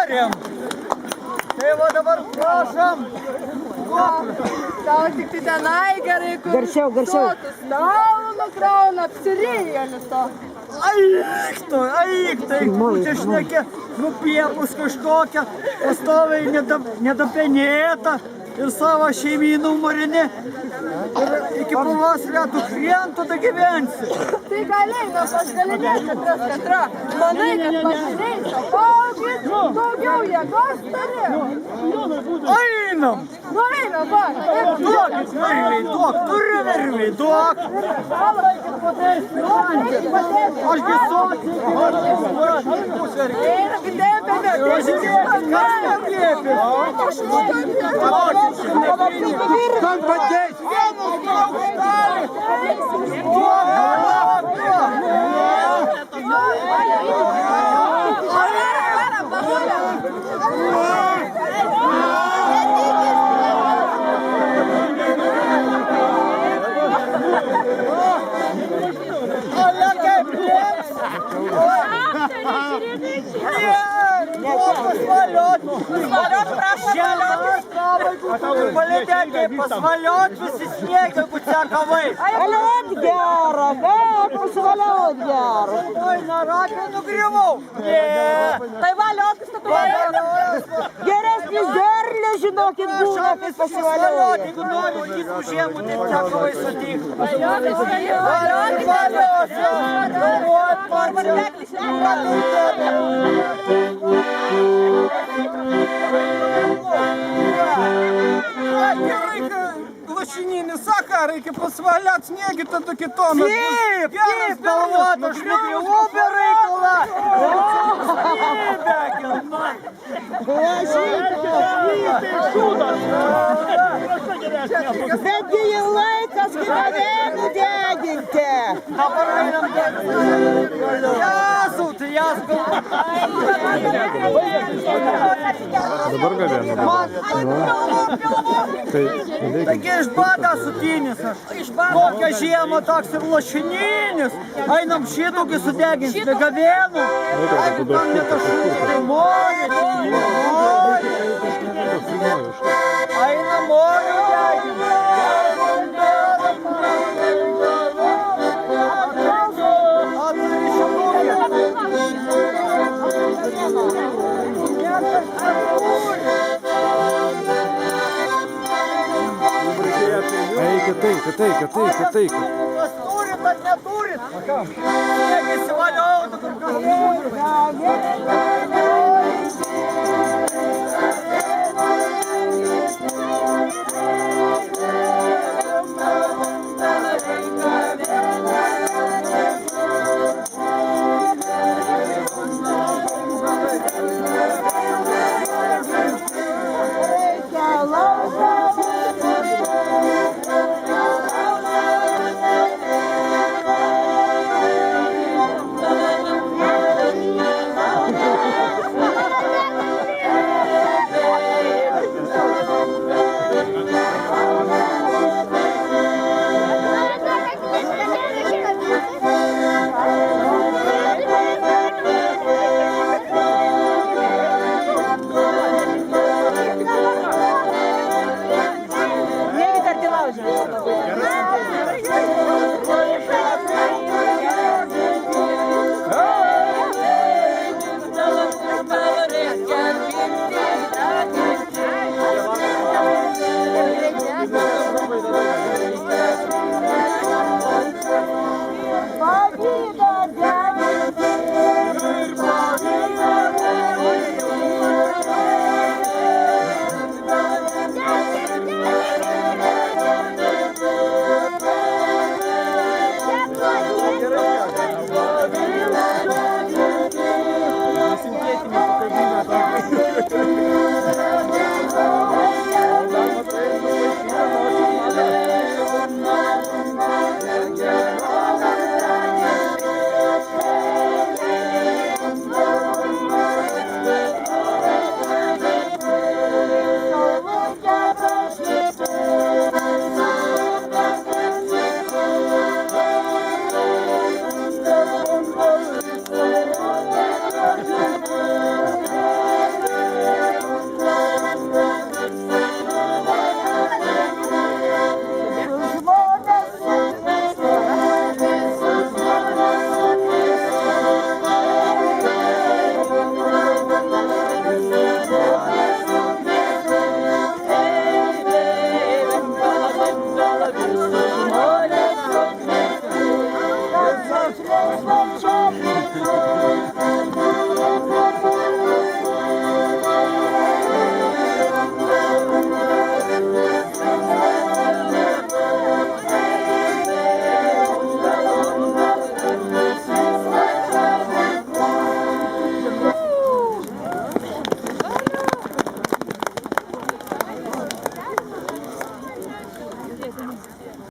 norim. Tai va dabar prašom. Tau tik tai tenai gerai, kur Garsiau. sotus tau nukrauna, apsirijėlis to. Aik, tai čia šnekė, nupiepus kažkokią, pastoviai nedapenėta ir savo šeimynų marinė. Ir iki pavasario tu klientų da gyvensi. Tai galiai, nors aš galinėsiu tras katra. Manai, kad pažinėjus, o paauglys daugiau jėgos turi. Einam! Nu einam, va. Duokit virviai, turi virviai, duok. Ašgi sočiai. Eina, kitėpėme. Kam padės? Pasvaliot visi sniegia, kuciakavai. Valiot gerą, kaip pasivaliot gerą. Oi, narakę nugriuvau. Tai valiot, kas tu geresnis derlius, žinokit, būna, kaip pasivaliot. Jeigu nori, kitų žiemų, tai kuciakavai sutik. Lašinį saką, reikia pasvaliat sniegį, tada kitom. Taip, galvota, aš nugriuvau be reikalą. Betgi jau laikas gyvenimų deginti. Dabar einam Jasau, tai jas Dabar gavėna. Taigi iš bado sutynis aš. Kokią žiemą toks ir lašininis. Einam šitokį sudeginti, be gavėnų. Aišku, tam netašų, tai mori. Einam mori deginti. Eikit. Kas turit, ar neturit? Kiek įsivaliau, dabar Thank you.